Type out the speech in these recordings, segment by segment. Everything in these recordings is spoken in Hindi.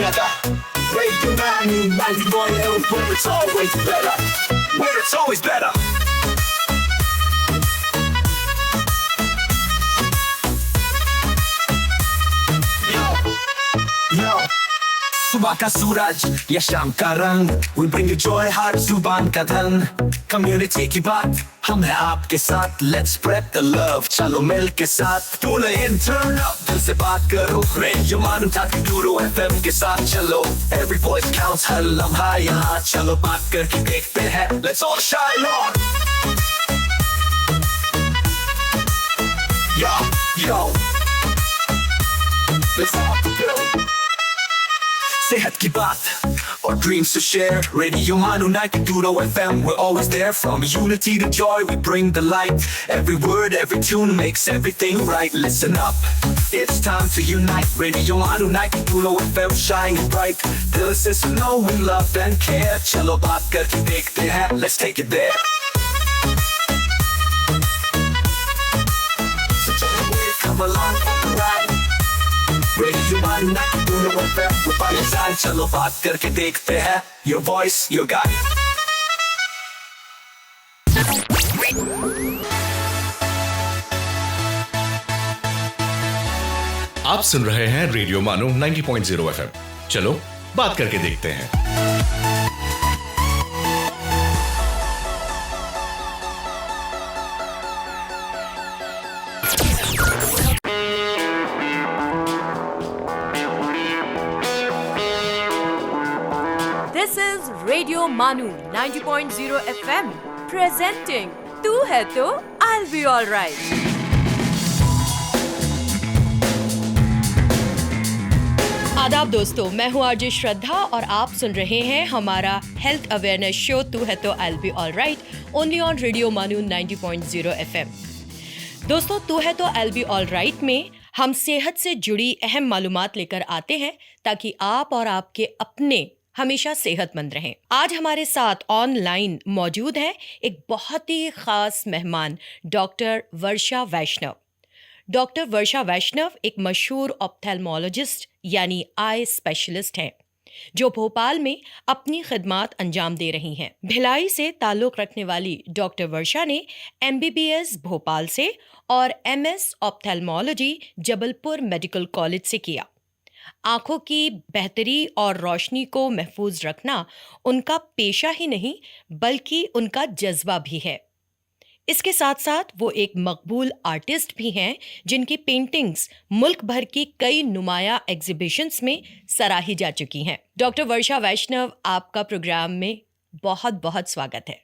together. Radio 91 where it's always better. Where it's always better. Yo, सुबह का सूरज या शाम का रंग, we bring you joy हर जुबान का धन। Community की बात हम हैं आपके साथ, let's spread the love, चलो मिल के साथ। Tune in, turn up, दिल से बात करो, रेडियो मानू ताकि गुरु FM के साथ चलो। Every voice counts, हर लम्हा यहाँ, चलो बात करके देखते हैं, let's all shine on। Yo, let's all go। सेहत की बात और dreams to share, Radio Manu 92 FM, we're always there. From unity to joy, we bring the light. Every word, every tune makes everything right. Listen up, it's time to unite. Radio Manu 92 FM, shining bright. Dill se suno, we love and care. Chalo baat karke dekhte hain, let's take it there. So come along for the ride. Radio Manu 92 FM, we're by your side. चलो बात करके देखते हैं, your voice, your guide. आप सुन रहे हैं रेडियो मानो 90.0 FM। चलो बात करके देखते हैं। This is Radio Manu 90.0 FM presenting तू है तो I'll be alright। आदाब दोस्तों, मैं हूँ आरजे श्रद्धा और आप सुन रहे हैं हमारा हेल्थ अवेयरनेस शो तू है तो I'll be alright only on radio मानू 90.0 FM। दोस्तों, तू है तो I'll be alright में हम सेहत से जुड़ी अहम मालूमात लेकर आते हैं ताकि आप और आपके अपने हमेशा सेहतमंद रहें। आज हमारे साथ ऑनलाइन मौजूद हैं एक बहुत ही खास मेहमान, डॉक्टर वर्षा वैष्णव। डॉक्टर वर्षा वैष्णव एक मशहूर ऑप्थेल्मोलॉजिस्ट यानी आई स्पेशलिस्ट हैं, जो भोपाल में अपनी खिदमात अंजाम दे रही हैं। भिलाई से ताल्लुक़ रखने वाली डॉक्टर वर्षा ने MBBS भोपाल से और MS ophthalmology Jabalpur medical college से किया। आंखों की बेहतरी और रोशनी को महफूज रखना उनका पेशा ही नहीं बल्कि उनका जज्बा भी है। इसके साथ साथ वो एक मकबूल आर्टिस्ट भी हैं जिनकी पेंटिंग्स मुल्क भर की कई नुमाया एग्जीबिशंस में सराही जा चुकी हैं। डॉक्टर वर्षा वैष्णव, आपका प्रोग्राम में बहुत बहुत स्वागत है।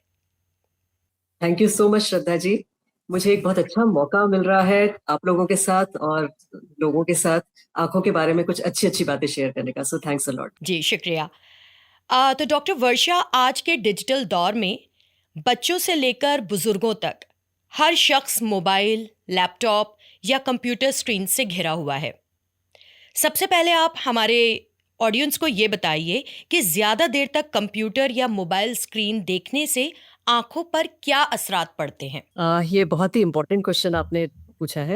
Thank you so much Shraddha ji. मुझे एक बहुत अच्छा मौका मिल रहा है आप लोगों के साथ और लोगों के साथ आंखों के बारे में कुछ अच्छी अच्छी बातें शेयर करने का। So thanks a lot. जी शुक्रिया। तो डॉक्टर वर्षा, आज के डिजिटल दौर में बच्चों से लेकर बुजुर्गों तक हर शख्स मोबाइल, लैपटॉप या कंप्यूटर स्क्रीन से घिरा हुआ है। सबसे पहले आप हमारे ऑडियंस को ये बताइए कि ज़्यादा देर तक कंप्यूटर या मोबाइल स्क्रीन देखने से आंखों पर क्या असरात पड़ते हैं? ये बहुत ही इम्पोर्टेंट क्वेश्चन आपने पूछा है।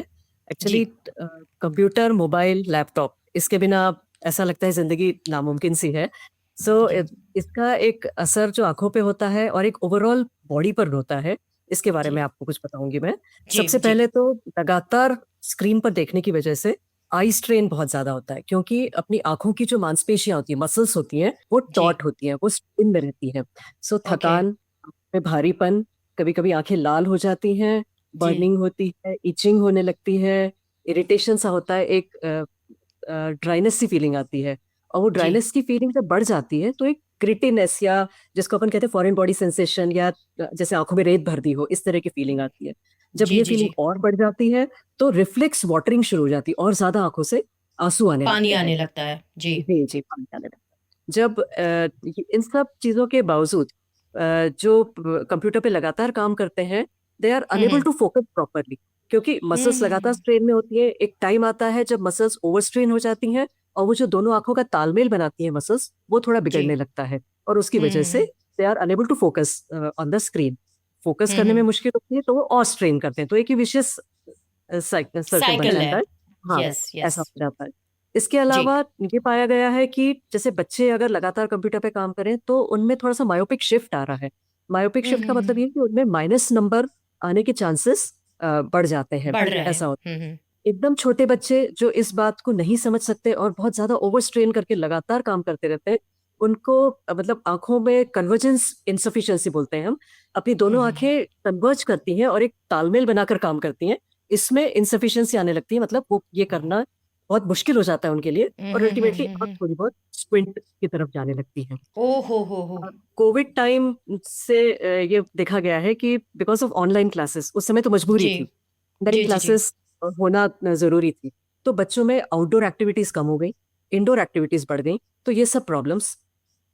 एक्चुअली कंप्यूटर, मोबाइल, लैपटॉप, इसके बिना ऐसा लगता है जिंदगी नामुमकिन सी है। इसका एक असर जो आंखों पे होता है और एक ओवरऑल बॉडी पर होता है, इसके बारे में आपको कुछ बताऊंगी मैं। सबसे पहले तो लगातार स्क्रीन पर देखने की वजह से आई स्ट्रेन बहुत ज्यादा होता है, क्योंकि अपनी आंखों की जो मांसपेशियां होती हैं, मसल्स होती हैं, वो टॉट होती हैं, वो स्ट्रेन में रहती हैं। थकान में भारीपन, कभी कभी आंखें लाल हो जाती हैं, बर्निंग होती है, इचिंग होने लगती है, इरिटेशन सा होता है, एक ड्राइनेस सी फीलिंग आती है। और वो ड्राइनेस की फीलिंग जब बढ़ जाती है तो एक ग्रिटीनेस या जिसको अपन कहते हैं फॉरेन बॉडी सेंसेशन, या जैसे आंखों में रेत भर दी हो, इस तरह की फीलिंग आती है। जब ये फीलिंग और बढ़ जाती है तो रिफ्लेक्स वाटरिंग शुरू हो जाती है और ज्यादा आंखों से आंसू पानी आने लगता है। जी जी, पानी आने लगता है। जब इन सब चीजों के बावजूद जो कंप्यूटर पे लगातार काम करते हैं, they are unable to focus properly, क्योंकि मसल्स लगातार स्ट्रेन में होती है। एक टाइम आता है जब मसल्स ओवर स्ट्रेन हो जाती हैं और वो जो दोनों आंखों का तालमेल बनाती है मसल्स, वो थोड़ा बिगड़ने लगता है और उसकी वजह से they are unable to focus on the screen. Focus करने में मुश्किल होती है तो वो और स्ट्रेन करते हैं, तो एक विशेष सर्कल बन जाता है। हाँ, ऐसा हो जाता है। इसके अलावा ये पाया गया है कि जैसे बच्चे अगर लगातार कंप्यूटर पे काम करें तो उनमें थोड़ा सा मायोपिक शिफ्ट आ रहा है। मायोपिक शिफ्ट का मतलब ये है कि उनमें माइनस नंबर आने के चांसेस बढ़ जाते हैं, बढ़ रहे ऐसा होता है। हैं। एकदम छोटे बच्चे जो इस बात को नहीं समझ सकते और बहुत ज्यादा ओवर स्ट्रेन करके लगातार काम करते रहते हैं, उनको मतलब आंखों में कन्वर्जेंस इनसफिशिएंसी बोलते हैं हम। अपनी दोनों आंखें कन्वर्ज करती हैं और एक तालमेल बनाकर काम करती हैं, इसमें इनसफिशिएंसी आने लगती है, मतलब वो ये करना बहुत मुश्किल हो जाता है उनके लिए और अल्टीमेटली आंख थोड़ी बहुत स्क्विंट की तरफ जाने लगती है। ओ हो। कोविड टाइम से ये देखा गया है कि बिकॉज ऑफ ऑनलाइन क्लासेस, उस समय तो मजबूरी जी थी, ऑनलाइन जी क्लासेस होना जरूरी थी, तो बच्चों में आउटडोर एक्टिविटीज कम हो गई, इंडोर एक्टिविटीज बढ़ गई, तो ये सब प्रॉब्लम्स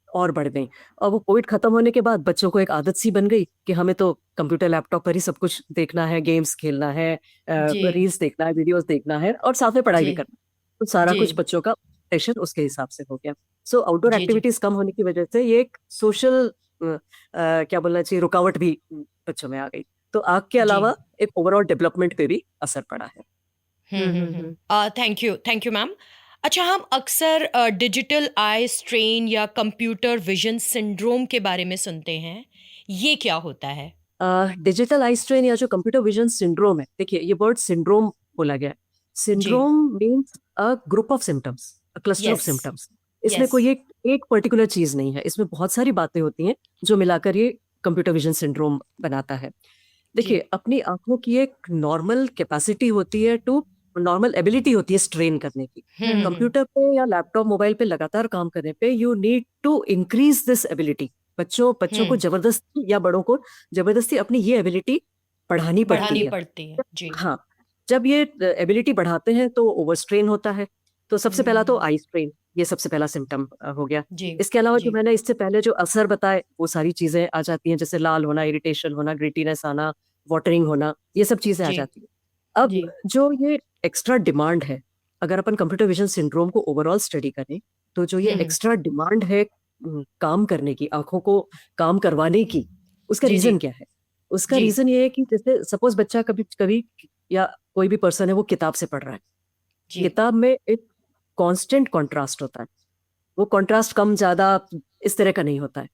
और बढ़ गई। और वो कोविड खत्म होने के बाद बच्चों को एक आदत सी बन गई कि हमें तो कंप्यूटर लैपटॉप पर ही सब कुछ देखना है, गेम्स खेलना है, जी रील्स देखना है, वीडियोस देखना है और साथ में पढ़ाई भी जी करना है। तो सारा जी कुछ बच्चों का सेशन उसके हिसाब से हो गया। सो आउटडोर जी जी एक्टिविटीज कम होने की वजह से ये एक सोशल क्या बोलना चाहिए, रुकावट भी बच्चों में आ गई। तो आंख के जी अलावा एक ओवरऑल डेवलपमेंट पे भी असर पड़ा है। Thank you ma'am. अच्छा, हम अक्सर डिजिटल आई स्ट्रेन या कंप्यूटर विजन सिंड्रोम के बारे में सुनते हैं, ये क्या होता है? डिजिटल आई स्ट्रेन या जो कंप्यूटर विजन सिंड्रोम है, देखिए ये वर्ड सिंड्रोम बोला गया है। जी syndrome means a group of symptoms, a cluster of yes symptoms. इसमें यस कोई एक पर्टिकुलर चीज नहीं है, इसमें बहुत सारी बातें होती हैं जो मिलाकर ये कंप्यूटर विजन सिंड्रोम बनाता है। देखिए, जी अपनी आंखों की एक नॉर्मल कैपेसिटी होती है टू नॉर्मल एबिलिटी होती है स्ट्रेन करने की। कंप्यूटर पे या लैपटॉप मोबाइल पे लगातार काम करने पे you need to increase this ability. बच्चों को जबरदस्ती या बड़ों को जबरदस्ती अपनी ये एबिलिटी बढ़ानी पड़ती बढ़ानी है। पड़ती है जी हाँ, जब ये एबिलिटी बढ़ाते हैं तो ओवर स्ट्रेन होता है। तो सबसे पहला तो आई स्ट्रेन, ये सबसे पहला सिम्टम हो गया। जी इसके अलावा जो जी मैंने इससे पहले जो असर बताए वो सारी चीजें आ जाती हैं, जैसे लाल होना, इरिटेशन होना, ग्रिटीनेस आना, वाटरिंग होना, ये सब चीजें आ जी जाती हैं। अब जी जो ये एक्स्ट्रा डिमांड है, अगर अपन कंप्यूटर विजन सिंड्रोम को ओवरऑल स्टडी करें, तो जो ये एक्स्ट्रा डिमांड है काम करने की, आंखों को काम करवाने की, उसका जी जी रीजन क्या है? उसका जी रीजन ये है कि जैसे सपोज बच्चा कभी कभी या कोई भी पर्सन है वो किताब से पढ़ रहा है, जी किताब में एक कांस्टेंट कंट्रास्ट होता है। वो कंट्रास्ट कम ज्यादा इस तरह का नहीं होता है।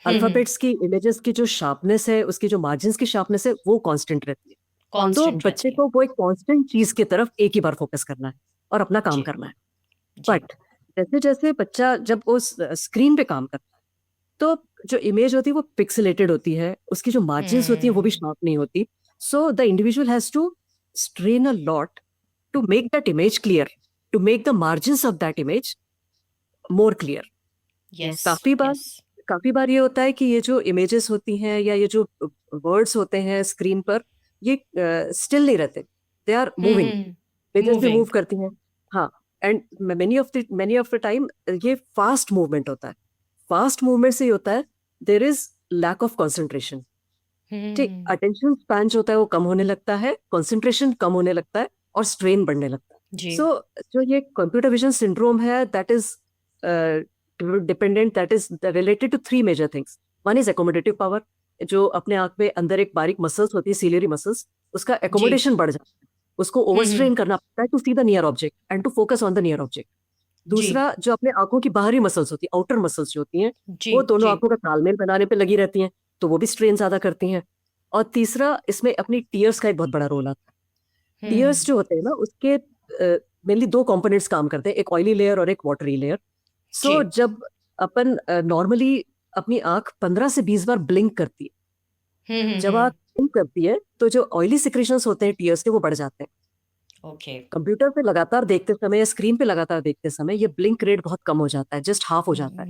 अल्फाबेट्स की, इमेजेस की जो शार्पनेस है, उसकी जो मार्जिन्स की शार्पनेस है, वो कांस्टेंट रहती है। तो कांस्टेंट बच्चे रहती है को वो एक कांस्टेंट चीज की तरफ एक ही बार फोकस करना है और अपना काम जी करना है। जी बट जैसे जैसे बच्चा जब उस स्क्रीन पे काम करता है, तो जो इमेज होती है वो पिक्सेलेटेड होती है, उसकी जो मार्जिन्स होती है वो भी शार्प नहीं होती। So the individual has to strain a lot to make that image clear, to make the margins of that image more clear. Yes काफी बार यस काफी बार ये होता है कि ये जो इमेजेस होती हैं या ये जो वर्ड्स होते हैं स्क्रीन पर, ये स्टिल नहीं रहते, दे आर मूविंग, इमेजेस भी मूव मूविंग करती हैं। हाँ, and many of the time ये फास्ट मूवमेंट होता है। फास्ट मूवमेंट से ये होता है there is lack of concentration. ठीक, अटेंशन स्पैन जो होता है वो कम होने लगता है, कंसंट्रेशन कम होने लगता है और स्ट्रेन बढ़ने लगता है। जी सो जो ये कंप्यूटर विजन सिंड्रोम है, that is dependent, that is related to three major things. One is accommodative power, जो अपने आंख में अंदर एक बारीक मसल्स होती है, सीलियरी मसल्स, उसका जी एकोमोडेशन बढ़ जाता है। उसको ओवरस्ट्रेन करना पड़ता है to see the near object and to focus on the near object. जी दूसरा, जो अपने आंखों की बाहरी मसल्स होती है, आउटर मसल्स जो होती हैं, जी वो दोनों जी आंखों का तालमेल बनाने पे लगी रहती हैं, तो वो भी स्ट्रेन ज्यादा करती हैं। और तीसरा, इसमें अपनी टीयर्स का एक बहुत बड़ा रोल आता है। टीयर्स जो होते हैं ना, उसके मेनली दो कंपोनेंट्स काम करते हैं, एक ऑयली लेयर और एक वाटरी लेयर। सो जी जब अपन नॉर्मली अपनी आंख 15 से 20 बार ब्लिंक करती है, जब आंख ब्लिंक करती है तो जो ऑयली सिक्रेशंस होते हैं टीयर्स के, वो बढ़ जाते हैं। ओके कंप्यूटर पे लगातार देखते समय या स्क्रीन पे लगातार देखते समय ये ब्लिंक रेट बहुत कम हो जाता है, जस्ट हाफ हो जाता है।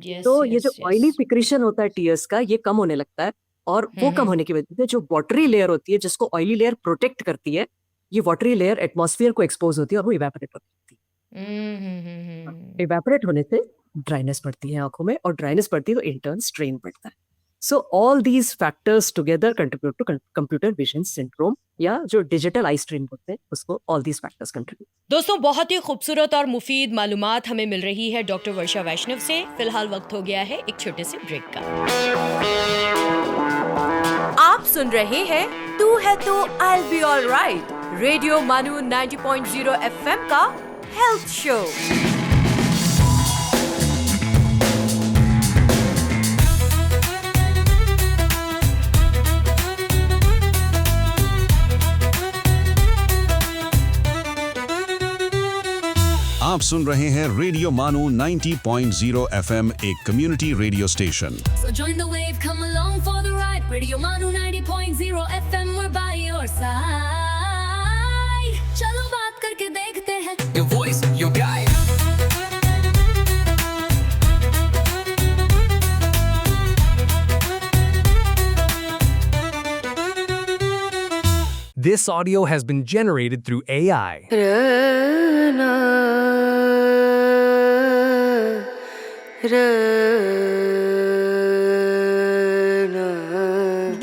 यस तो ये यस जो ऑयली सिक्रेशन होता है टीयर्स का, ये कम होने लगता है। और वो कम होने की वजह से जो वाटरी लेयर होती है, जिसको ऑयली लेयर प्रोटेक्ट करती है, ये वाटरी लेयर एटमॉस्फेयर को एक्सपोज होती है और वो इवेपोरेट होती है। इवेपोरेट होने से ड्राइनेस बढ़ती है आंखों में, और ड्राइनेस बढ़ती है तो इन टर्न स्ट्रेन बढ़ता है। So all these factors together contribute to computer vision syndrome, या जो डिजिटल आई स्ट्रेन बोलते हैं उसको, ऑल दीज फैक्टर्स कंट्रीब्यूट। दोस्तों, बहुत ही खूबसूरत और मुफीद मालूमात हमें मिल रही है डॉक्टर वर्षा वैष्णव से। फिलहाल वक्त हो गया है एक छोटे से ब्रेक का। आप सुन रहे हैं तू है तो आई बी ऑल राइट, रेडियो मानू 90.0 FM का हेल्थ शो। आप सुन रहे हैं रेडियो मानो 90.0 FM, एक community radio station. So join the wave, come along for the ride. Radio Manu 90.0 FM, we're by your side. चलो बात करके देखते हैं. Your voice, your guide. This audio has been generated through AI.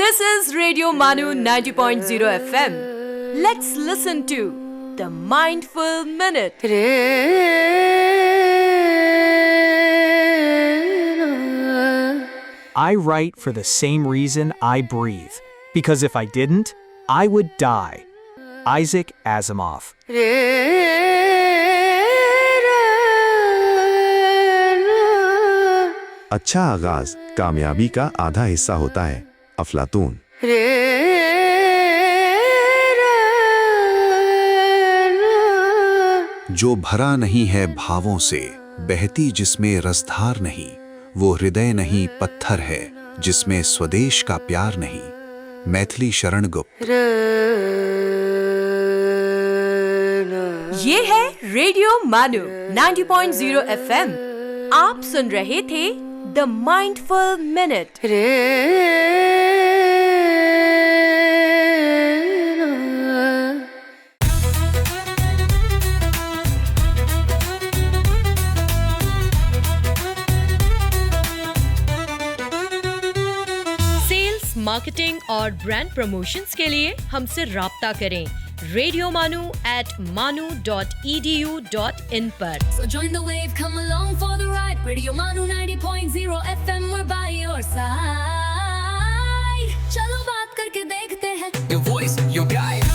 This is Radio Manu 90.0 FM. Let's listen to the Mindful Minute. I write for the same reason I breathe, because if I didn't, I would die. Isaac Asimov. अच्छा आगाज कामयाबी का आधा हिस्सा होता है। अफलातून। जो भरा नहीं है भावों से, बहती जिसमें रसधार नहीं, वो हृदय नहीं पत्थर है जिसमें स्वदेश का प्यार नहीं। मैथिली शरण गुप्त। ये है रेडियो मानू 90.0 FM। आप सुन रहे थे the mindful minute. Sales, marketing और ब्रांड प्रमोशंस के लिए हमसे राब्ता करें radiomanu@manu.edu.in पर। So join the wave, come along for the ride. Radio Manu 90.0 FM, we're by your side. चलो बात करके देखते हैं. Your voice, your guide.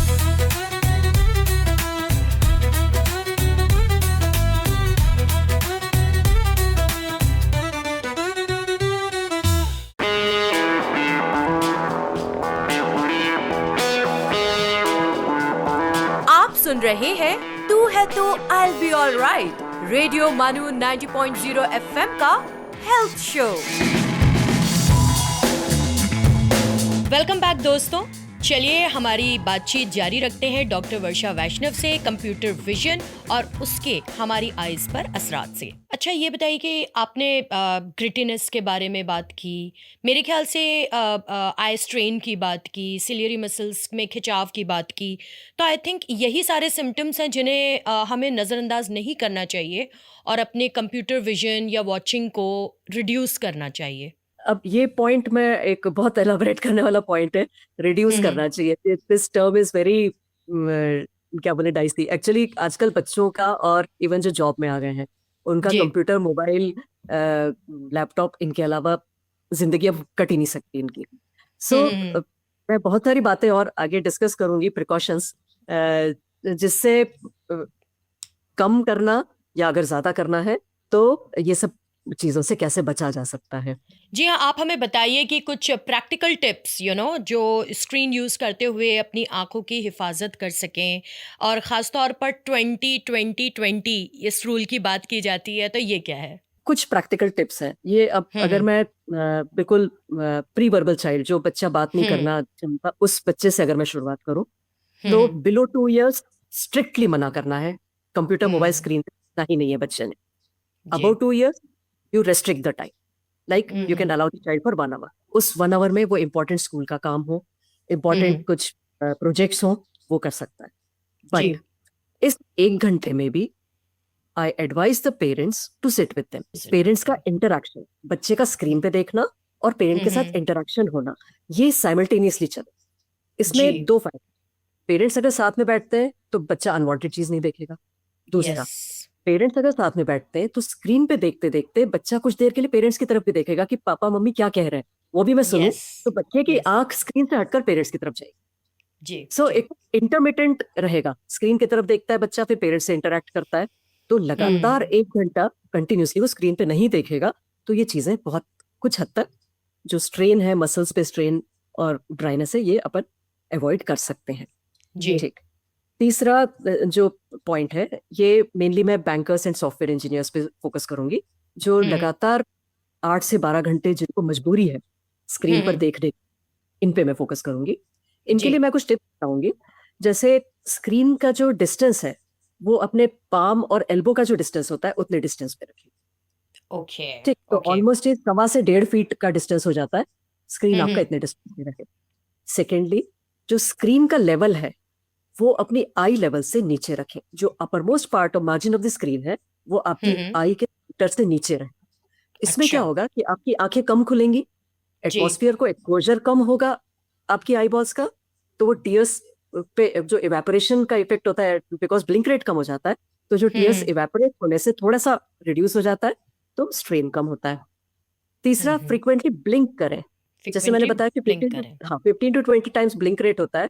सुन रहे हैं तू है तो I'll be alright, रेडियो मानू 90.0 FM का हेल्थ शो। वेलकम बैक दोस्तों। चलिए हमारी बातचीत जारी रखते हैं डॉक्टर वर्षा वैष्णव से कंप्यूटर विजन और उसके हमारी आईज पर असरात से। अच्छा ये बताइए कि आपने ग्रिटिनेस के बारे में बात की, मेरे ख्याल से आई स्ट्रेन की बात की, सिलियरी मसल्स में खिंचाव की बात की, तो आई थिंक यही सारे सिम्टम्स हैं जिन्हें हमें नज़रअंदाज नहीं करना चाहिए और अपने कंप्यूटर विजन या वॉचिंग को रिड्यूस करना चाहिए। अब ये पॉइंट में एक बहुत एलाबोरेट करने वाला पॉइंट है, रिड्यूस करना चाहिए। दिस टर्म इज वेरी क्या बोले डाइसी। एक्चुअली आजकल बच्चों का और इवन जो जॉब में आ गए हैं उनका जी। कंप्यूटर, मोबाइल, लैपटॉप, इनके अलावा जिंदगी अब कट ही नहीं सकती इनकी। सो मैं बहुत सारी बातें और आगे डिस्कस करूंगी, प्रिकॉशंस जिससे कम करना या अगर ज्यादा करना है तो ये सब चीजों से कैसे बचा जा सकता है। जी हाँ, आप हमें बताइए कि कुछ प्रैक्टिकल टिप्स जो स्क्रीन यूज़ करते हुए अपनी आंखों की हिफाजत कर सकें, और ख़ास तौर पर 20-20-20 इस रूल की बात की जाती है, तो ये क्या है? कुछ प्रैक्टिकल टिप्स हैं ये। अब अगर मैं बिल्कुल प्री वर्बल चाइल्ड, जो बच्चा बात नहीं करना चाहता, उस बच्चे से अगर मैं शुरुआत करूं तो बिलो 2 इयर्स स्ट्रिक्टली मना करना है। कंप्यूटर, मोबाइल स्क्रीन देखना ही नहीं है बच्चे ने। About 2 years you restrict the time, like you can allow the child for 1 hour. उस 1 hour में वो important स्कूल का काम हो, important कुछ प्रोजेक्ट्स हो, वो कर सकता है। बट इस 1 घंटे में भी I advise the parents to sit with them. Parents का इंटरक्शन, बच्चे का स्क्रीन पे देखना और पेरेंट के साथ इंटरक्शन होना, ये साइमल्टेनियसली चले। इसमें 2 फायदे। पेरेंट्स अगर साथ में बैठते हैं तो बच्चा अनवांटेड चीज नहीं देखेगा। दूसरा, पेरेंट्स अगर साथ में बैठते हैं तो स्क्रीन पे देखते देखते बच्चा कुछ देर के लिए पेरेंट्स की तरफ भी देखेगा कि पापा मम्मी क्या कह रहे हैं, वो भी मैं सुनूं। तो बच्चे की आंख स्क्रीन से हटकर पेरेंट्स की तरफ जाएगी। सो एक इंटरमिटेंट रहेगा, स्क्रीन की तरफ देखता है बच्चा, फिर पेरेंट्स से इंटरेक्ट करता है, तो लगातार 1 घंटा कंटिन्यूसली वो स्क्रीन पे नहीं देखेगा, तो ये चीजें बहुत कुछ हद तक जो स्ट्रेन है, मसल्स पे स्ट्रेन और ड्राइनेस है, ये अपन अवॉइड कर सकते हैं। जी। ठीक। तीसरा जो पॉइंट है, ये मेनली मैं बैंकर्स एंड सॉफ्टवेयर इंजीनियर्स पे फोकस करूंगी, जो लगातार 8 से 12 घंटे जिनको मजबूरी है स्क्रीन पर देखने, इन पे मैं फोकस करूंगी। इनके जी। लिए मैं कुछ टिप्स बताऊंगी। जैसे स्क्रीन का जो डिस्टेंस है, वो अपने पाम और एल्बो का जो डिस्टेंस होता है उतने डिस्टेंस पे रखिए। ओके। ठीक, तो ओके। ऑलमोस्ट 1.25 से 1.5 फीट का डिस्टेंस हो जाता है। स्क्रीन आपका इतने डिस्टेंस पे रखे। सेकेंडली, जो स्क्रीन का लेवल है वो अपनी आई लेवल से नीचे रखें। जो upper most part of margin of the screen है, वो आपकी आई के मीटर से नीचे रहे। इसमें क्या अच्छा। होगा कि आपकी आंखें कम खुलेंगी, जी। एटमॉस्फेयर को एक्सपोजर कम होगा आपकी आई बॉल्स का, तो वो टीयर्स पे जो इवेपोरेशन का इफेक्ट होता है, बिकॉज ब्लिंक रेट कम हो जाता है, तो जो टीयर्स इवेपोरेट होने से थोड़ा सा रिड्यूस हो जाता है, तो स्ट्रेन कम होता है। तीसरा, फ्रीक्वेंटली ब्लिंक करें। जैसे मैंने बताया कि 15 to 20 टाइम्स ब्लिंक रेट होता है,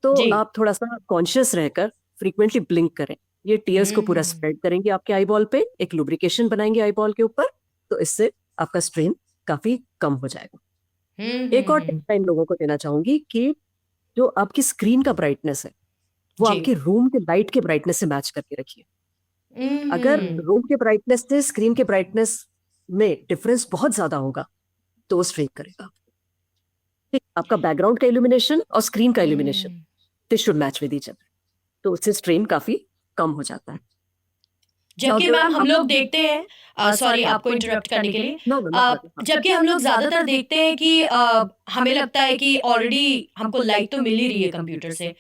तो जी। आप थोड़ा सा कॉन्शियस रहकर फ्रीक्वेंटली ब्लिंक करें। ये टीयर्स को पूरा स्प्रेड करेंगे आपके आई बॉल पे, एक लुब्रिकेशन बनाएंगे आई बॉल के ऊपर, तो इससे आपका स्ट्रेन काफी कम हो जाएगा। एक और टिप मैं इन लोगों को देना चाहूंगी कि जो आपकी स्क्रीन का ब्राइटनेस है, वो जी। आपके रूम के लाइट के ब्राइटनेस से मैच करके रखिए। अगर रूम के ब्राइटनेस से स्क्रीन के ब्राइटनेस में डिफरेंस बहुत ज्यादा होगा, तो वो स्ट्रेन करेगा। ठीक, आपका बैकग्राउंड का इल्यूमिनेशन और स्क्रीन का illumination, they should match with each other, तो उससे स्ट्रेन काफी कम हो जाता है। जबकि मैम हम लोग देखते हैं, सॉरी आपको इंटरप्ट करने के लिए, No, no, no problem. जबकि हम लोग ज्यादातर देखते हैं कि हमें लगता है कि ऑलरेडी हमको लाइट तो मिल ही रही है कंप्यूटर से,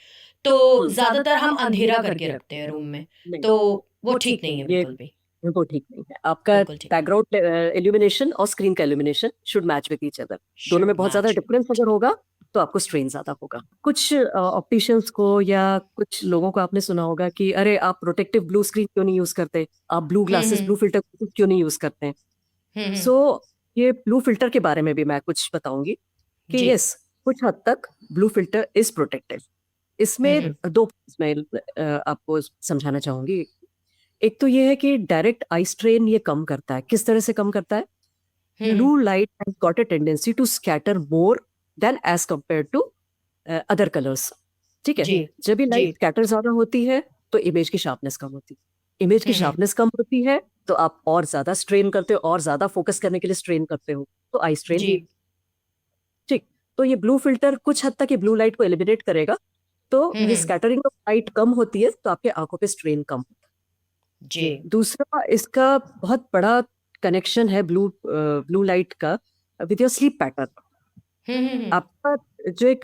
तो ज्यादातर हम अंधेरा करके रखते हैं रूम में, नहीं, तो वो ठीक नहीं है ये बिल्कुल भी। वो ठीक नहीं है। आपका बिल्कुल ठीक। बैकग्राउंड इल्यूमिनेशन और स्क्रीन का illumination should match with each other. दोनों में बहुत ज्यादा डिफरेंस अगर होगा, तो आपको स्ट्रेन ज्यादा होगा। कुछ ऑप्टिशियंस को या कुछ लोगों को आपने सुना होगा कि अरे आप प्रोटेक्टिव ब्लू स्क्रीन क्यों नहीं यूज करते, आप ब्लू ग्लासेस, ब्लू फिल्टर क्यों नहीं यूज करते हैं। सो ये ब्लू फिल्टर के बारे में भी मैं कुछ बताऊंगी कि जी। यस, कुछ हद तक ब्लू फिल्टर इज प्रोटेक्टिव। इसमें दो मैं आपको समझाना चाहूंगी। एक तो ये है कि डायरेक्ट आई स्ट्रेन ये कम करता है। किस तरह से कम करता है? Blue light has got a tendency to scatter more than as compared to other colours. ठीक है, जी। जब भी जी। लाइट स्कैटर ज्यादा होती है, तो इमेज की शार्पनेस कम होती है। इमेज की शार्पनेस कम होती है, तो आप और ज्यादा स्ट्रेन करते हो, और ज्यादा फोकस करने के लिए स्ट्रेन करते हो, तो आई स्ट्रेन। जी। ठीक, तो ये ब्लू फिल्टर कुछ हद तक ये ब्लू लाइट को एलिमिनेट करेगा, तो ये स्कैटरिंग ऑफ लाइट कम होती है, तो आपके आंखों पे स्ट्रेन कम होता है। जी। दूसरा, इसका बहुत बड़ा कनेक्शन है ब्लू लाइट का विद योर स्लीप पैटर्न। आपका जो एक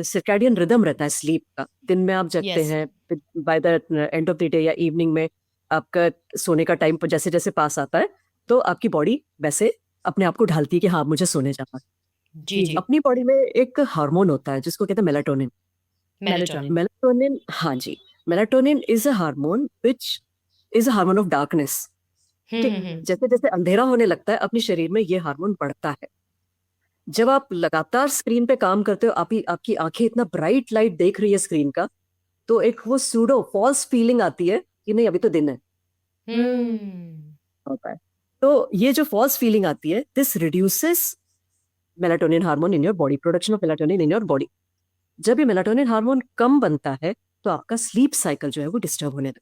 सर्कैडियन रिदम रहता है स्लीप का, दिन में आप जगते Yes. हैं, by the end of the day या इवनिंग में आपका सोने का टाइम जैसे जैसे पास आता है, तो आपकी बॉडी वैसे अपने आप को ढालती है कि हाँ, मुझे सोने जाना है। जी। जी। अपनी बॉडी में एक हार्मोन होता है जिसको कहते हैं मेलाटोनिन। मेलाटोनिन। मेलाटोनिन, हाँ जी, melatonin is a hormone which is a hormone of darkness. जैसे जैसे अंधेरा होने लगता है, अपने शरीर में ये हार्मोन बढ़ता है। जब आप लगातार स्क्रीन पे काम करते हो, आपकी आंखें इतना ब्राइट लाइट देख रही है स्क्रीन का, तो एक वो सूडो फॉल्स फीलिंग आती है कि नहीं, अभी तो दिन है, होता है। तो ये जो फॉल्स फीलिंग आती है, this reduces melatonin hormone in your body, production of melatonin in your body. जब ये मेलाटोनिन हार्मोन कम बनता है, तो आपका स्लीप साइकिल जो है वो डिस्टर्ब होने लगता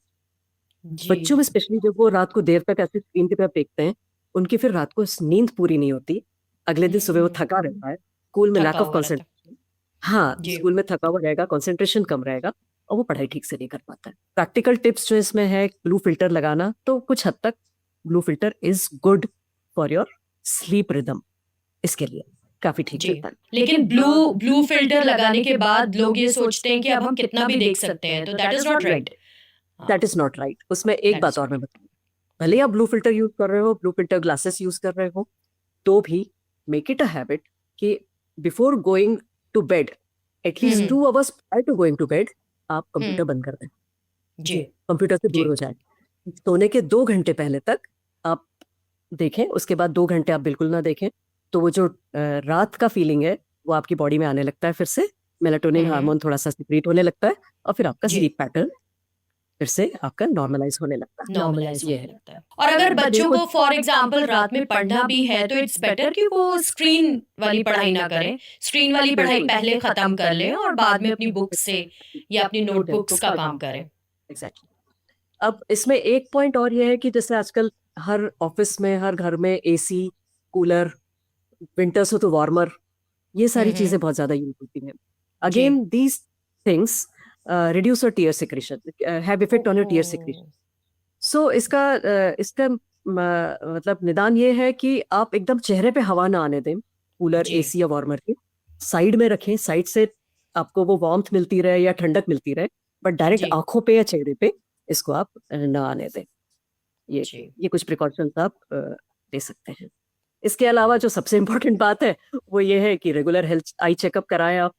है। जी। बच्चों में स्पेशली जब वो रात को देर तक ऐसे स्क्रीन की तरफ देखते हैं, उनकी फिर रात को नींद पूरी नहीं होती। अगले दिन सुबह वो थका रहता है, स्कूल में थका लैक ऑफ हुआ रहता है। कंसंट्रेशन। हाँ, जी। स्कूल में थका हुआ रहेगा, कंसंट्रेशन कम रहेगा, और वो पढ़ाई ठीक से नहीं कर पाता है। प्रैक्टिकल टिप्स जो इसमें है, ब्लू फिल्टर लगाना, तो कुछ हद तक blue filter is good for your sleep rhythm. इसके लिए काफी ठीक जी। रहता है। लेकिन ब्लू फिल्टर लगाने के बाद लोग ये सोचते हैं कि अब हम कितना भी देख सकते हैं, तो that is not right. That is not right. उसमें एक That बात is और मैं बताऊँ, भले ही आप ब्लू फिल्टर यूज कर रहे हो, ब्लू फिल्टर ग्लासेस यूज कर रहे हो, तो भी मेक इट अ हैबिट कि before going to bed, at least 2 hours prior to going to bed, आप कंप्यूटर बंद कर दें, जी। कंप्यूटर से दूर जी। हो जाए। सोने के 2 घंटे पहले तक आप देखें, उसके बाद 2 घंटे आप बिल्कुल ना देखें, तो वो जो रात का फीलिंग है वो आपकी बॉडी में आने लगता है, फिर से मेलाटोनिन हार्मोन थोड़ा सा सिक्रीट होने लगता है, और फिर आपका जी। स्लीप पैटर्न फिर से आपका नॉर्मलाइज होने लगता है। नॉर्मलाइज ये होने है। लगता है। और अगर बच्चों देखो- को फॉर एग्जांपल रात में पढ़ना भी है तो इट्स बेटर कि वो स्क्रीन वाली पढ़ाई ना करें, स्क्रीन वाली पढ़ाई पहले खत्म कर लें और बाद में अपनी बुक्स से या अपनी नोटबुक्स का काम करें। एग्जैक्टली। अब इसमें एक पॉइंट और ये है कि जैसे आजकल हर ऑफिस में, हर घर में एसी, कूलर, विंटर्स हो तो वार्मर, ये सारी चीजें बहुत ज्यादा यूज होती हैं। Again these things reduce your tear secretion, have effect on your tear secretion. So इसका मतलब निदान ये है कि आप एकदम चेहरे पे हवा ना आने दें कूलर, जी। एसी या वार्मर की, साइड में रखें, साइड से आपको वो वार्मथ मिलती रहे या ठंडक मिलती रहे, बट डायरेक्ट जी। आंखों पे या चेहरे पे इसको आप ना आने दें। जी। ये कुछ प्रिकॉशंस आप ले सकते हैं। इसके अलावा जो सबसे इम्पोर्टेंट बात है वो ये है कि रेगुलर हेल्थ आई चेकअप कराएं आप।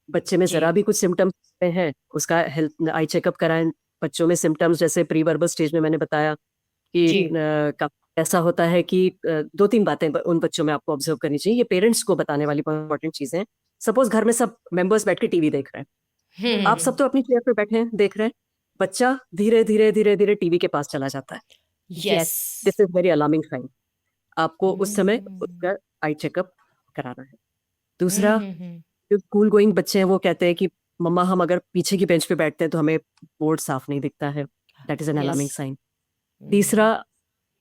बच्चे में जी। जरा भी कुछ सिम्टम्स हैं उसका हेल्थ आई चेकअप कराएं। बच्चों में सिम्टम्स जैसे प्री वर्बल स्टेज में मैंने बताया कि जी। ऐसा होता है कि 2-3 बातें उन बच्चों में आपको ऑब्जर्व करनी चाहिए। ये पेरेंट्स को बताने वाली इंपॉर्टेंट चीजें हैं। सपोज घर में सब मेंबर्स बैठ के टीवी देख रहे हैं, आप सब तो अपनी चेयर पे बैठे हैं, देख रहे हैं, बच्चा धीरे धीरे धीरे धीरे टीवी के पास चला जाता है। Yes. This is very alarming sign. आपको उस समय उसका आई चेकअप कराना है। दूसरा, जो स्कूल गोइंग बच्चे हैं वो कहते हैं कि मम्मा हम अगर पीछे की बेंच पे बैठते हैं तो हमें बोर्ड साफ नहीं दिखता है, that is an alarming sign. तीसरा,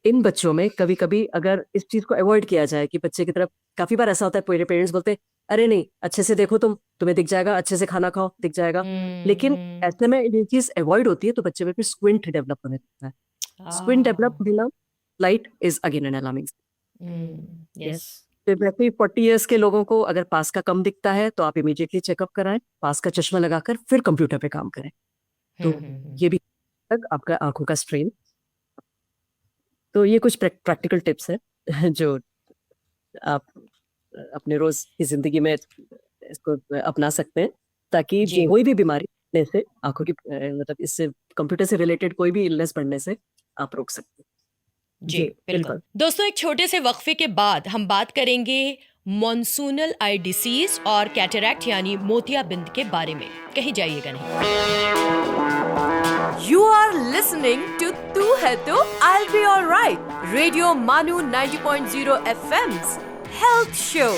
इन बच्चों में कभी कभी अगर इस चीज को अवॉइड किया जाए कि बच्चे की तरफ, काफी बार ऐसा होता है पूरे पेरेंट्स बोलते हैं अरे नहीं अच्छे से देखो, तुम्हें दिख जाएगा, अच्छे से खाना खाओ दिख जाएगा, लेकिन ऐसे में ये चीज अवॉइड होती है तो बच्चे में फिर स्क्विंट डेवलप होने लगता है। स्क्विंट डेवलप बिना light is again an alarming. Yes. तो वैसे 40 इयर्स के लोगों को अगर पास का कम दिखता है तो आप इमीडिएटली चेकअप कराएं, पास का चश्मा लगाकर फिर कंप्यूटर पे काम करें। तो ये भी तक आपका आंखों का स्ट्रेन। तो ये कुछ प्रैक्टिकल टिप्स है जो आप अपने रोज की जिंदगी में इसको अपना सकते हैं ताकि जी। कोई भी बीमारी बढ़ने से आंखों की मतलब इससे कंप्यूटर से रिलेटेड कोई भी इलनेस बढ़ने से आप रोक सकते हैं। जी बिल्कुल। दोस्तों एक छोटे से वक्फे के बाद हम बात करेंगे मॉनसूनल आई डिसीज और कैटरैक्ट यानी मोतियाबिंद के बारे में। कहीं जाइएगा नहीं। You are listening to तू है तो I'll be alright, रेडियो मानू 90.0 FM's health show.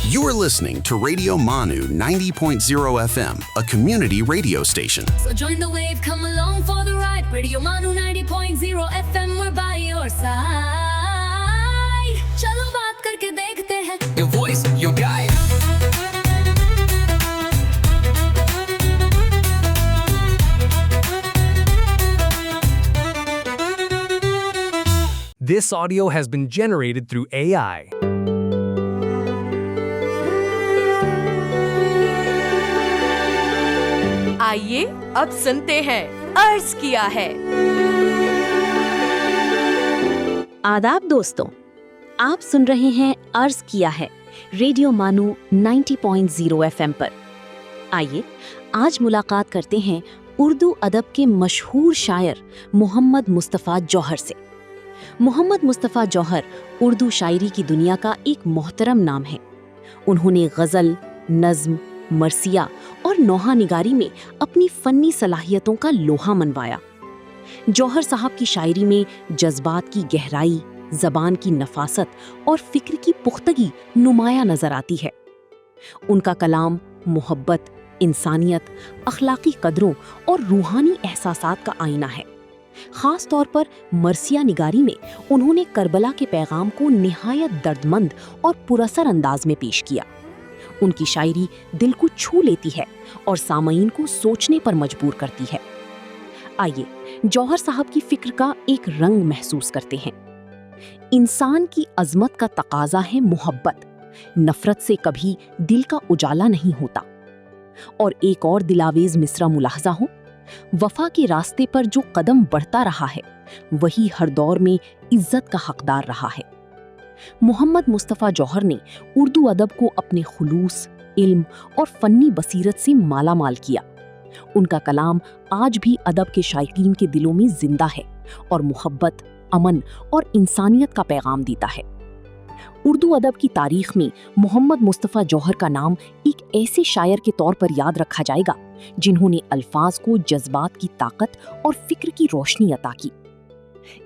You are listening to Radio Manu 90.0 FM, a community radio station. So join the wave, come along for the ride. Radio Manu 90.0 FM, we're by your side. चलो बात करके देखते हैं. Your voice, your guide. This audio has been generated through AI. आइए अब सुनते हैं अर्ज किया है। आदाब दोस्तों, आप सुन रहे हैं अर्ज किया है रेडियो मानू 90.0 FM पर। आइए आज मुलाकात करते हैं उर्दू अदब के मशहूर शायर मोहम्मद मुस्तफ़ा जौहर से। मोहम्मद मुस्तफ़ा जौहर उर्दू शायरी की दुनिया का एक मोहतरम नाम है। उन्होंने गज़ल, नज़्म, मरसिया और नौहा निगारी में अपनी फ़न्नी सलाहियतों का लोहा मनवाया। जौहर साहब की शायरी में जज्बात की गहराई, ज़बान की नफासत और फ़िक्र की पुख्तगी नुमाया नज़र आती है। उनका कलाम मोहब्बत, इंसानियत, अखलाकी कदरों और रूहानी एहसासात का आईना है। ख़ास तौर पर मरसिया निगारी में उन्होंने करबला के पैगाम को निहायत दर्दमंद और पुरअसर अंदाज में पेश किया। उनकी शायरी दिल को छू लेती है और सामईन को सोचने पर मजबूर करती है। आइए जौहर साहब की फिक्र का एक रंग महसूस करते हैं। इंसान की अजमत का तकाजा है मोहब्बत, नफरत से कभी दिल का उजाला नहीं होता। और एक और दिलावेज मिसरा मुलाहजा हो, वफा के रास्ते पर जो कदम बढ़ता रहा है वही हर दौर में इज्जत का हकदार रहा है। मोहम्मद मुस्तफ़ा जौहर ने उर्दू अदब को अपने खुलूस, इल्म और फन्नी बसीरत से माला माल किया। उनका कलाम आज भी अदब के शायकीन के दिलों में जिंदा है और मोहब्बत, अमन और इंसानियत का पैगाम देता है। उर्दू अदब की तारीख में मोहम्मद मुस्तफ़ा जौहर का नाम एक ऐसे शायर के तौर पर याद रखा जाएगा जिन्होंने अल्फाज को जज्बात की ताकत और फिक्र की रोशनी अता की।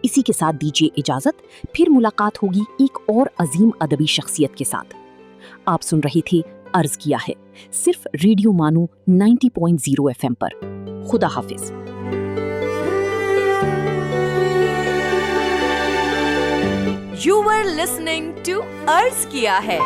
इसी के साथ दीजिए इजाजत, फिर मुलाकात होगी एक और अजीम अदबी शख्सियत के साथ। आप सुन रहे थे अर्ज किया है, सिर्फ रेडियो मानू 90.0 FM पर। खुदा हाफिज। You were listening to अर्ज किया है।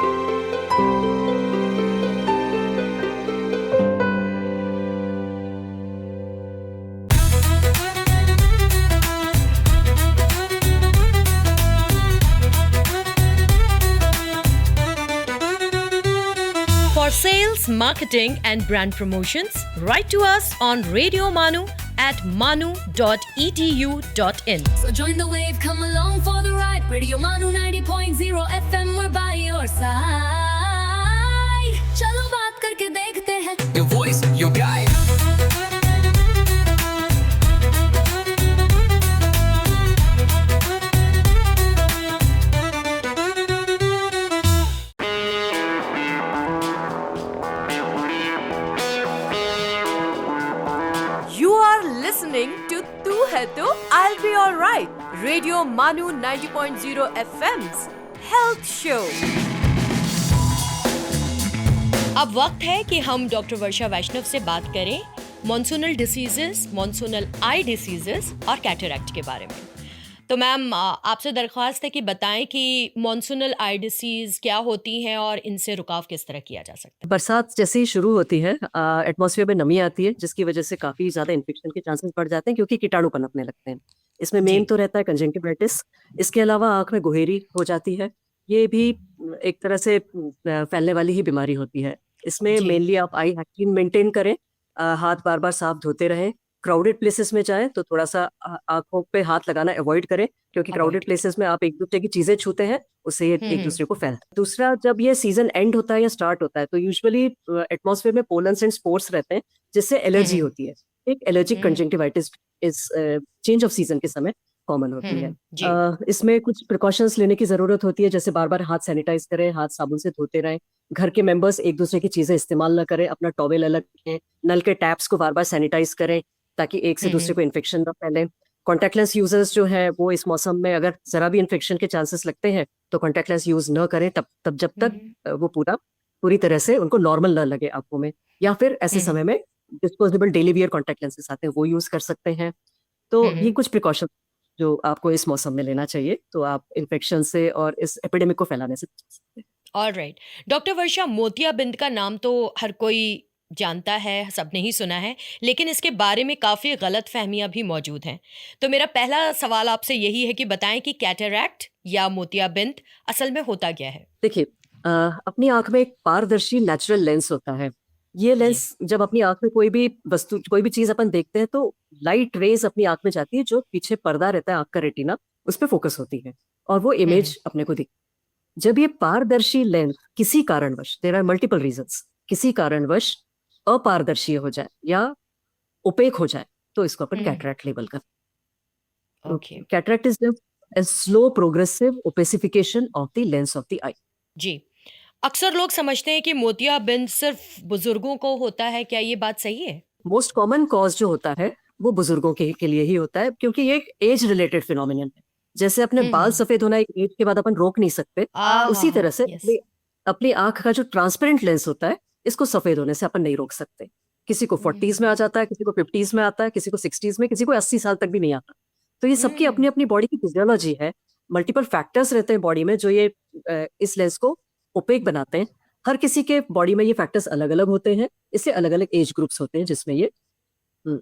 For sales, marketing and brand promotions, write to us on Radio Manu at manu.edu.in. So join the wave, come along for the ride. Radio Manu 90.0 FM, we're by your side. चलो बात करके देखते हैं. Your voice, your guide. You are listening to तू है तो I'll be alright. Radio Manu 90.0 FM's Health Show. अब वक्त है कि हम डॉक्टर वर्षा वैष्णव से बात करें मॉनसूनल डिसीजेस, मॉनसूनल आई डिसीजेस और कैटरैक्ट के बारे में। तो मैम, आपसे दरख्वास्त है कि बताएं कि मॉनसूनल आई डिसीज क्या होती हैं और इनसे रुकाव किस तरह किया जा सकता है। बरसात जैसे ही शुरू होती है, एटमॉस्फेयर में नमी आती है, जिसकी वजह से काफी ज्यादा इन्फेक्शन के चांसेस बढ़ जाते हैं क्योंकि कीटाणु पनपने लगते हैं। इसमें मेन तो रहता है कंजंक्टिवाइटिस। इसके अलावा आंख में गोहेरी हो जाती है। ये भी एक तरह से फैलने वाली ही बीमारी होती है। इसमें मेनली आप आई हाइजीन मेंटेन करें, हाथ बार बार साफ धोते रहें। क्राउडेड प्लेसेस में जाएं तो थोड़ा सा आंखों पे हाथ लगाना अवॉइड करें क्योंकि क्राउडेड प्लेसेस में आप एक दूसरे की चीजें छूते हैं, उससे ये एक दूसरे को फैलता है। दूसरा, जब ये सीजन एंड होता है या स्टार्ट होता है तो यूजुअली एटमॉस्फेयर में पोलन्स एंड स्पोर्स रहते हैं जिससे एलर्जी होती है। एक एलर्जिक कंजंक्टिवाइटिस इस चेंज ऑफ सीजन के समय कॉमन होती है। इसमें कुछ प्रिकॉशंस लेने की जरूरत होती है, जैसे बार बार हाथ सैनिटाइज करें, हाथ साबुन से धोते रहें, घर के मेंबर्स एक दूसरे की चीजें इस्तेमाल न करें, अपना टॉवेल अलग रखें, नल के टैप्स को बार बार सैनिटाइज करें ताकि एक से दूसरे को इन्फेक्शन न फैले। कॉन्टैक्ट लेंस यूजर्स जो है वो इस मौसम में अगर जरा भी इन्फेक्शन के चांसेस लगते हैं तो कॉन्टैक्ट लेंस यूज न करें तब जब तक वो पूरी तरह से उनको नॉर्मल न लगे आंखों में, या फिर ऐसे समय में disposable daily wear contact lenses आते हैं वो यूज कर सकते हैं। तो ये कुछ प्रिकॉशन जो आपको इस मौसम में लेना चाहिए, तो आप इन्फेक्शन से और इस एपिडेमिक को फैलाने से बच सकते हैं। ऑलराइट। डॉक्टर वर्षा, मोतियाबिंद का नाम तो हर कोई जानता है, सबने ही सुना है, लेकिन इसके बारे में काफ़ी गलत फहमियाँ भी मौजूद हैं। तो मेरा पहला सवाल आपसे यही है कि बताएं कि कैटरैक्ट या मोतियाबिंद असल में होता क्या है। देखिए, अपनी आंख में एक पारदर्शी नेचुरल लेंस होता है। ये लेंस जब अपनी आंख में कोई भी वस्तु, कोई भी चीज अपन देखते हैं तो लाइट रेज अपनी आंख में जाती है, जो पीछे पर्दा रहता है आंख का रेटिना, उस पर फोकस होती है और वो इमेज अपने को दिखती है। जब ये पारदर्शी लेंस किसी कारणवश, देयर आर मल्टीपल रीजंस, किसी कारणवश अपारदर्शी हो जाए या ओपेक हो जाए तो इसको अपन कैटरैक्ट लेबल करते हैं। Cataract is a slow progressive opacification of the lens of the eye. जी, अक्सर लोग समझते हैं कि मोतियाबिंद सिर्फ बुजुर्गों को होता है, क्या ये बात सही है? मोस्ट कॉमन कॉज जो होता है वो बुजुर्गों के लिए ही होता है क्योंकि ये एक एज रिलेटेड फिनोमिनन है। जैसे अपने बाल सफेद होना एक एज के बाद अपन रोक नहीं सकते, उसी तरह से अपनी आंख का जो ट्रांसपेरेंट लेंस होता है इसको सफेद होने से अपन नहीं रोक सकते। किसी को 40s में आ जाता है, किसी को 50s में आता है, किसी को 60s में, किसी को 80 साल तक भी नहीं आता। तो ये सबकी अपनी अपनी बॉडी की फिजियोलॉजी है। मल्टीपल फैक्टर्स रहते हैं बॉडी में जो ये इस लेंस को ओपेक बनाते हैं। हर किसी के बॉडी में ये फैक्टर्स अलग अलग होते हैं, इससे अलग अलग एज ग्रुप्स होते हैं जिसमें ये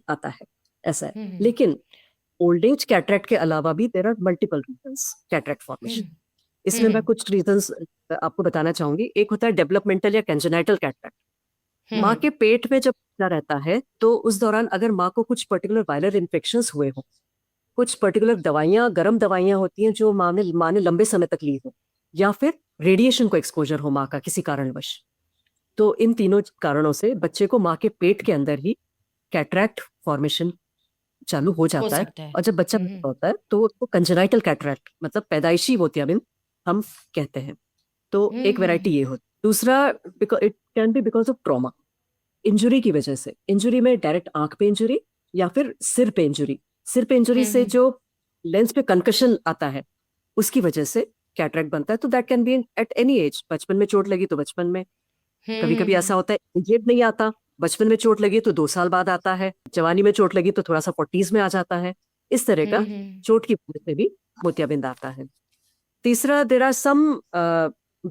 आता है, ऐसा है। लेकिन ओल्ड एज कैटरैक्ट के अलावा भी there are multiple reasons cataract formation. इसमें मैं कुछ रीजंस आपको बताना चाहूंगी। एक होता है डेवलपमेंटल या कंजेनाइटल कैटरैक्ट। माँ के पेट में जब बच्चा रहता है तो उस दौरान अगर माँ को कुछ पर्टिकुलर वायरल इन्फेक्शंस हुए हों, कुछ पर्टिकुलर दवाइयाँ, गर्म दवाइयाँ होती हैं जो माँ ने लंबे समय तक ली हो, या फिर रेडिएशन को एक्सपोजर हो माँ का किसी कारणवश, तो इन तीनों कारणों से बच्चे को माँ के पेट के अंदर ही कैटरैक्ट फॉर्मेशन चालू हो जाता है। सकता है। और जब बच्चा हम्म। पैदा होता है तो उसको कंजेनाइटल कैटरैक्ट मतलब पैदाइशी मोतियाबिंद हम कहते हैं। तो एक वैरायटी ये होती है। दूसरा it can be because of trauma, injury की वजह से। इंजुरी में डायरेक्ट आंख पे इंजुरी या फिर सिर पे इंजुरी। सिर पे इंजुरी से जो लेंस पे कंकशन आता है उसकी वजह से कैटरैक्ट बनता है। तो that can be at any as. बचपन में चोट लगी तो बचपन में, कभी कभी ऐसा होता है इमीडिएट नहीं आता, बचपन में चोट लगी तो 2 साल बाद आता है, जवानी में चोट लगी तो थोड़ा सा 40s में आ जाता है। इस तरह का चोट की वजह से भी मोतियाबिंद आता है। तीसरा, there are some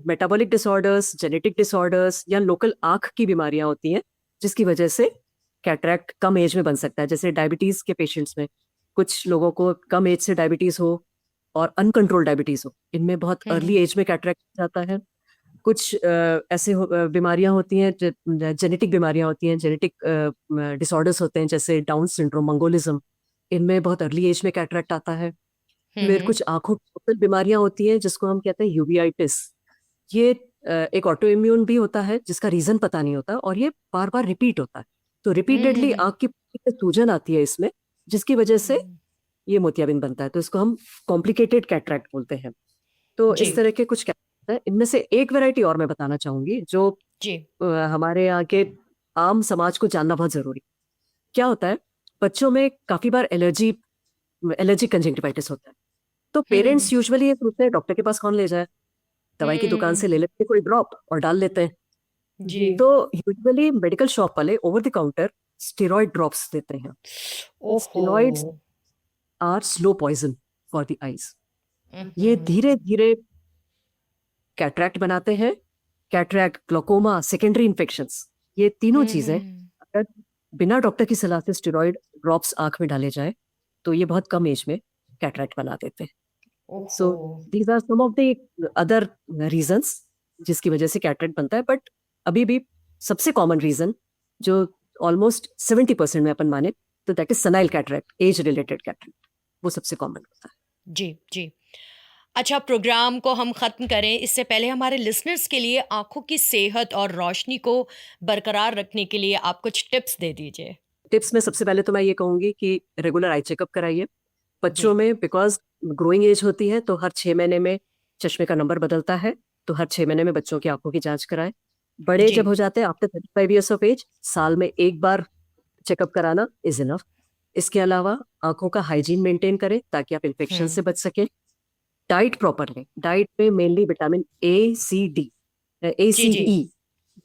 metabolic disorders, genetic disorders या लोकल आंख की बीमारियां होती हैं जिसकी वजह से कैटरैक्ट कम एज में बन सकता है। जैसे डायबिटीज के पेशेंट्स में कुछ लोगों को कम एज से डायबिटीज हो और अनकंट्रोल डायबिटीज हो, इनमें बहुत अर्ली एज में कैटरैक्ट जाता है। कुछ ऐसे बीमारियां होती हैं, जेनेटिक बीमारियां होती हैं, जेनेटिक डिसऑर्डर्स होते हैं जैसे डाउन सिंड्रोम, मंगोलिज्म, इनमें बहुत अर्ली एज में कैटरैक्ट आता है। फिर कुछ आंखों की बीमारियां होती हैं जिसको हम कहते हैं यूवियाइटिस। ये एक ऑटो इम्यून भी होता है जिसका रीजन पता नहीं होता और ये बार बार रिपीट होता है। तो रिपीटेडली आंख की सूजन आती है इसमें, जिसकी वजह से ये मोतियाबिंद बनता है। तो इसको हम कॉम्प्लिकेटेड कैटरैक्ट बोलते हैं। तो इस तरह के कुछ कैटरैक्ट है। इनमें से एक वैरायटी और मैं बताना चाहूंगी जो हमारे यहाँ के आम समाज को जानना बहुत जरूरी। क्या होता है, बच्चों में काफी बार एलर्जी कंजंक्टिवाइटिस होता है। तो पेरेंट्स यूजुअली ये सोचते हैं डॉक्टर के पास कौन ले जाए, दवाई की दुकान से ले लेते हैं कोई ड्रॉप और डाल लेते हैं। तो यूजुअली मेडिकल शॉप वाले over the counter steroid drops देते हैं। Steroids are slow poison for the eyes. ये धीरे धीरे कैटरैक्ट बनाते हैं। कैटरैक्ट, ग्लोकोमा, सेकेंडरी इन्फेक्शंस, ये तीनों चीजें अगर बिना डॉक्टर की सलाह से स्टेरॉइड ड्रॉप्स आंख में डाले जाए तो ये बहुत कम एज में कैटरैक्ट बना देते हैं। So these are some of the other reasons जिसकी वजह से कैटरैक्ट बनता है। बट अभी भी सबसे कॉमन रीजन जो ऑलमोस्ट 70% में अपन माने तो that is senile cataract, age related cataract, वो सबसे कॉमन होता है। जी। अच्छा, प्रोग्राम को हम ख़त्म करें इससे पहले हमारे लिसनर्स के लिए आंखों की सेहत और रोशनी को बरकरार रखने के लिए आप कुछ टिप्स दे दीजिए। टिप्स में सबसे पहले तो मैं ये कहूंगी कि रेगुलर आई चेकअप कराइए बच्चों में, बिकॉज ग्रोइंग एज होती है तो हर 6 महीने में चश्मे का नंबर बदलता है, तो हर 6 महीने में बच्चों की आंखों की जांच कराएं। बड़े जब हो जाते हैं आफ्टर 35 ईयर्स ऑफ एज, साल में एक बार चेकअप कराना इज इनफ। इसके अलावा आंखों का हाइजीन मेंटेन करें ताकि आप इन्फेक्शन से बच सकें। डाइट प्रॉपर लें। डाइट में mainly vitamin A, C, D, A, C, E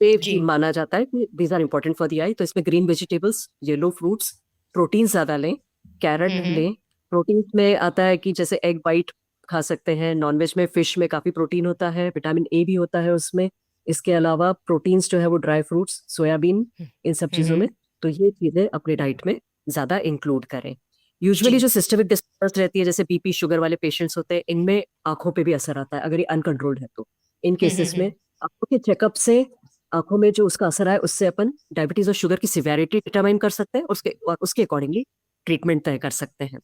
पे माना जाता है कि these are important for the eye. तो इसमें green vegetables, yellow fruits, protein ज्यादा लें, कैरेट लें। प्रोटीन में आता है कि जैसे एग वाइट खा सकते हैं, नॉनवेज में फिश में काफी प्रोटीन होता है, विटामिन ए भी होता है उसमें। इसके अलावा प्रोटीन्स जो है वो ड्राई फ्रूट्स, सोयाबीन, इन सब चीजों में। तो ये चीजें अपने डाइट में ज्यादा इंक्लूड करें। यूजुअली जो सिस्टमिक डिसऑर्डर्स रहती है जैसे बीपी, शुगर वाले पेशेंट्स होते हैं, इनमें आंखों पे भी असर आता है अगर ये अनकंट्रोल्ड है तो। इन केसेस में आंखों के चेकअप से आंखों में जो उसका असर आए उससे अपन डायबिटीज और शुगर की सिवियरिटी डिटरमाइन कर सकते हैं और उसके अकॉर्डिंगली ट्रीटमेंट तय कर सकते हैं।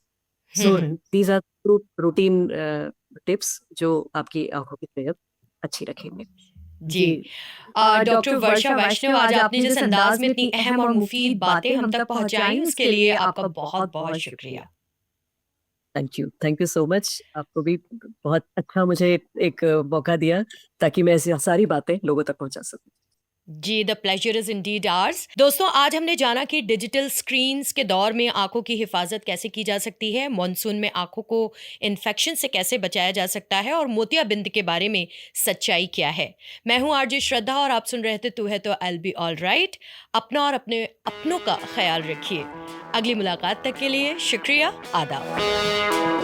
So these are routine tips जो आपकी आंखों की सेहत अच्छी रखेंगे। जी। डॉक्टर वर्षा वैष्णव, आज आपने जिस अंदाज में इतनी अहम और मुफीद बातें हम तक पहुंचाई उसके लिए आपका बहुत बहुत शुक्रिया। Thank you so much. आपको भी बहुत अच्छा मुझे एक मौका दिया ताकि मैं ऐसी सारी बातें लोगों तक पहुंचा सकूं। जी, the pleasure is indeed ours. दोस्तों, आज हमने जाना कि डिजिटल स्क्रीन्स के दौर में आंखों की हिफाजत कैसे की जा सकती है, मॉनसून में आंखों को इन्फेक्शन से कैसे बचाया जा सकता है और मोतियाबिंद के बारे में सच्चाई क्या है। मैं हूं आरजे श्रद्धा और आप सुन रहे थे तू है तो I will be all right. अपना और अपने अपनों का ख्याल रखिए। अगली मुलाकात तक के लिए शुक्रिया, आदाब।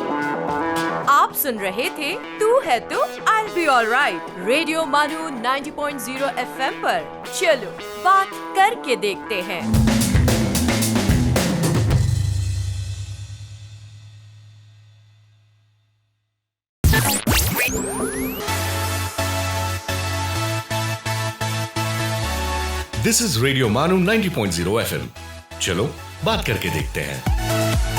आप सुन रहे थे तू है तो I will be all right, radio मानू 90.0 FM पर। चलो बात करके देखते हैं। दिस इज रेडियो मानू 90.0 FM। चलो बात करके देखते हैं।